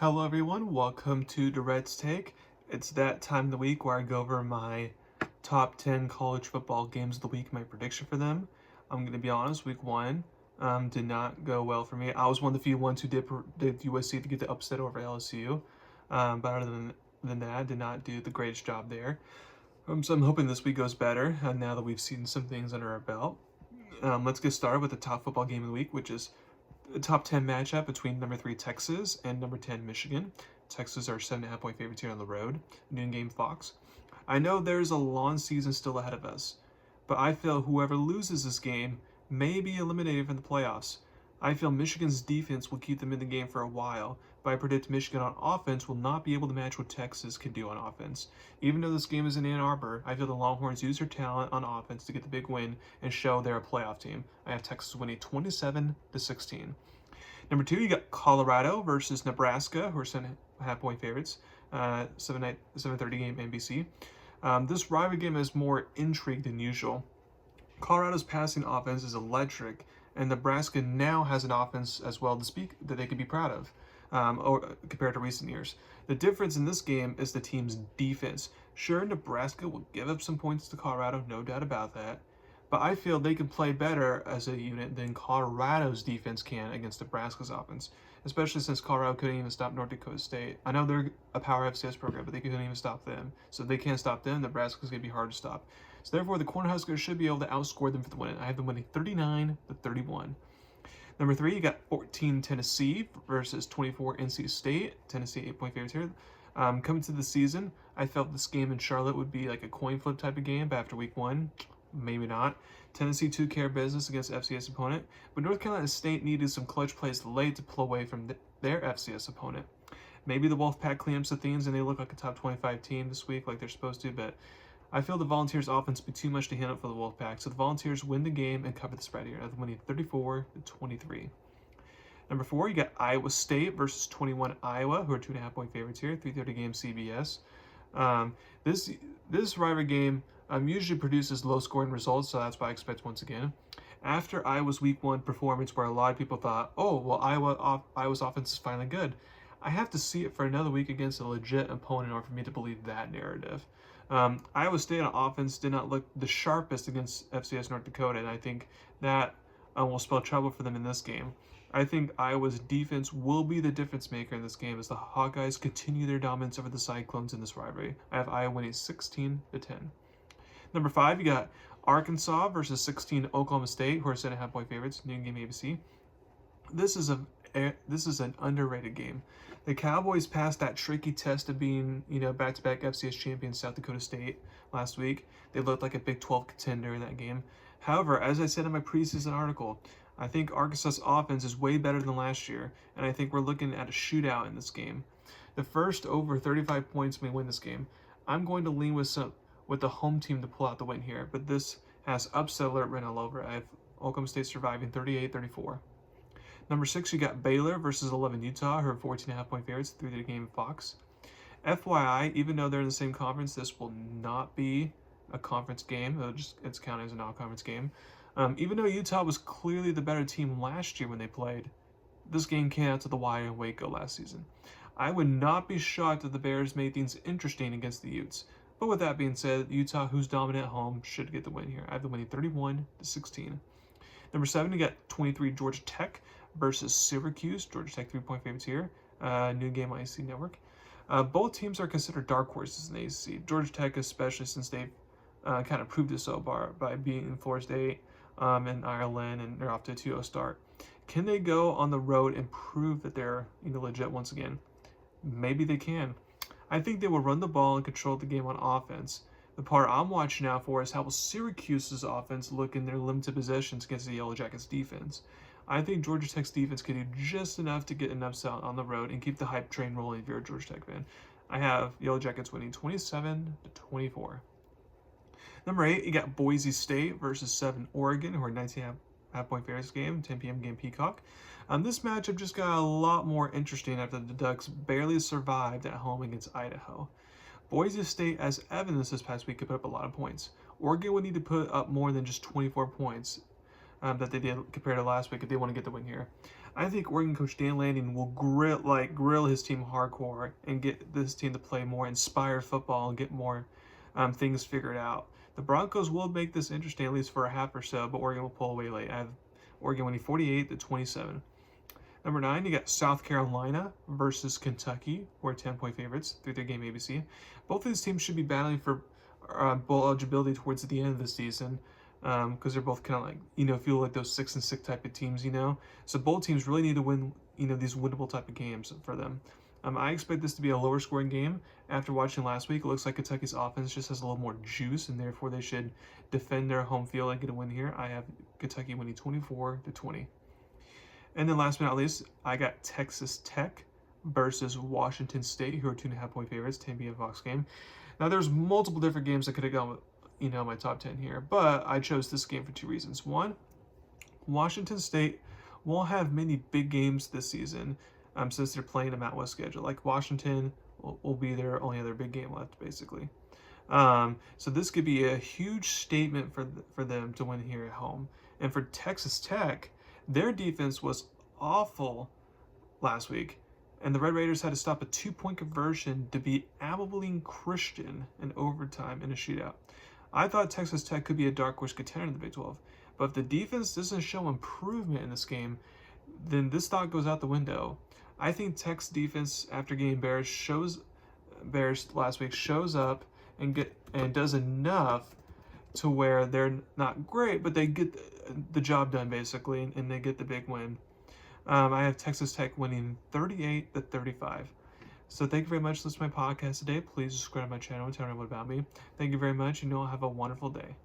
Hello everyone, welcome to Durrett's Take. It's that time of the week where I go over my top 10 college football games of the week, my prediction for them. I'm going to be honest, week one did not go well for me. I was one of the few ones who did USC to get the upset over LSU, but other than that, did not do the greatest job there. So I'm hoping this week goes better now that we've seen some things under our belt. Let's get started with the top football game of the week, which is a top 10 matchup between number 3 Texas and number 10 Michigan. Texas are 7.5-point favorites here on the road. Noon game Fox. I know there's a long season still ahead of us, but I feel whoever loses this game may be eliminated from the playoffs. I feel Michigan's defense will keep them in the game for a while, but I predict Michigan on offense will not be able to match what Texas can do on offense. Even though this game is in Ann Arbor, I feel the Longhorns use their talent on offense to get the big win and show they're a playoff team. I have Texas winning 27-16. Number 2, you got Colorado versus Nebraska, who are 7.5-point favorites. 7:30 game NBC. This rivalry game is more intrigue than usual. Colorado's passing offense is electric, and Nebraska now has an offense as well to speak that they can be proud of, or compared to recent years. The difference in this game is the team's defense. Sure, Nebraska will give up some points to Colorado, no doubt about that, but I feel they can play better as a unit than Colorado's defense can against Nebraska's offense, especially since Colorado couldn't even stop North Dakota State. I know they're a power FCS program, but they couldn't even stop them. So if they can't stop them, Nebraska's going to be hard to stop. So therefore, the Cornhuskers should be able to outscore them for the win. I have them winning 39-31. Number 3, you got 14 Tennessee versus 24 NC State. Tennessee 8-point favorites here. Coming to the season, I felt this game in Charlotte would be like a coin flip type of game, but after week 1, maybe not. Tennessee took care of business against FCS opponent, but North Carolina State needed some clutch plays late to pull away from their FCS opponent. Maybe the Wolfpack clean up some things and they look like a top 25 team this week like they're supposed to, but I feel the Volunteers offense will be too much to handle for the Wolfpack, so the Volunteers win the game and cover the spread here. I'm winning 34-23. Number 4, you got Iowa State versus 21 Iowa, who are 2.5-point favorites here. 3:30 game CBS. This rivalry game usually produces low-scoring results, so that's what I expect once again. After Iowa's Week 1 performance, where a lot of people thought, "Oh, well, Iowa's offense is finally good," I have to see it for another week against a legit opponent in order for me to believe that narrative. Iowa State on offense did not look the sharpest against FCS North Dakota, and I think that will spell trouble for them in this game. I think Iowa's defense will be the difference maker in this game as the Hawkeyes continue their dominance over the Cyclones in this rivalry. I have Iowa winning 16-10. Number 5, you got Arkansas versus 16 Oklahoma State, who are 7.5-point favorites. Noon game ABC. This is an underrated game. The Cowboys passed that tricky test of being, back-to-back FCS champions South Dakota State last week. They looked like a Big 12 contender in that game. However, as I said in my preseason article, I think Arkansas's offense is way better than last year, and I think we're looking at a shootout in this game. The first over 35 points may win this game. I'm going to lean with the home team to pull out the win here, but this has upset alert written all over. I have Oklahoma State surviving 38-34. Number 6, you got Baylor versus 11 Utah, who are 14.5-point favorites, 3:30 game Fox. FYI, even though they're in the same conference, this will not be a conference game. It's counted as a non-conference game. Even though Utah was clearly the better team last year when they played, this game came out to the wire in Waco last season. I would not be shocked if the Bears made things interesting against the Utes. But with that being said, Utah, who's dominant at home, should get the win here. I have the winning 31-16. Number 7, you got 23 Georgia Tech versus Syracuse. Georgia Tech 3-point favorites here. New game on ACC Network. Both teams are considered dark horses in the ACC. Georgia Tech, especially since they've kind of proved it so far by beating Florida State and Ireland, and they're off to a 2-0 start. Can they go on the road and prove that they're legit once again? Maybe they can. I think they will run the ball and control the game on offense. The part I'm watching out for is how will Syracuse's offense look in their limited possessions against the Yellow Jackets defense. I think Georgia Tech's defense can do just enough to get an upset on the road and keep the hype train rolling if you're a Georgia Tech fan. I have Yellow Jackets winning 27-24. Number 8, you got Boise State versus 7 Oregon, who are 19.5-point favorites game, 10 p.m. game Peacock. This matchup just got a lot more interesting after the Ducks barely survived at home against Idaho. Boise State, as evidence this past week, could put up a lot of points. Oregon would need to put up more than just 24 points that they did compared to last week if they want to get the win here. I think Oregon coach Dan Lanning will grill his team hardcore and get this team to play more inspired football and get more things figured out. The Broncos will make this interesting at least for a half or so, but Oregon will pull away late. I have Oregon winning 48-27. Number 9, you got South Carolina versus Kentucky, who are 10-point favorites, 3-3 game ABC. Both of these teams should be battling for bowl eligibility towards the end of the season, because they're both kind of like, feel like those 6-6 type of teams, So both teams really need to win, these winnable type of games for them. I expect this to be a lower scoring game. After watching last week, it looks like Kentucky's offense just has a little more juice, and therefore they should defend their home field and get a win here. I have Kentucky winning 24-20. And then last but not least, I got Texas Tech versus Washington State, who are 2.5-point favorites, 10 p.m. Fox game. Now, there's multiple different games that could have gone with, my top 10 here, but I chose this game for two reasons. One, Washington State won't have many big games this season since they're playing a Mountain West schedule. Like Washington will be their only other big game left, basically. So this could be a huge statement for them to win here at home. And for Texas Tech, their defense was awful last week, and the Red Raiders had to stop a 2-point conversion to beat Abilene Christian in overtime in a shootout. I thought Texas Tech could be a dark horse contender in the Big 12, but if the defense doesn't show improvement in this game, then this thought goes out the window. I think Tech's defense after getting Bears last week shows up and does enough to where they're not great, but they get the job done basically, and they get the big win. I have Texas Tech winning 38-35. So thank you very much for listening to my podcast today. Please subscribe to my channel and tell everyone about me. Thank you very much, and you all have a wonderful day.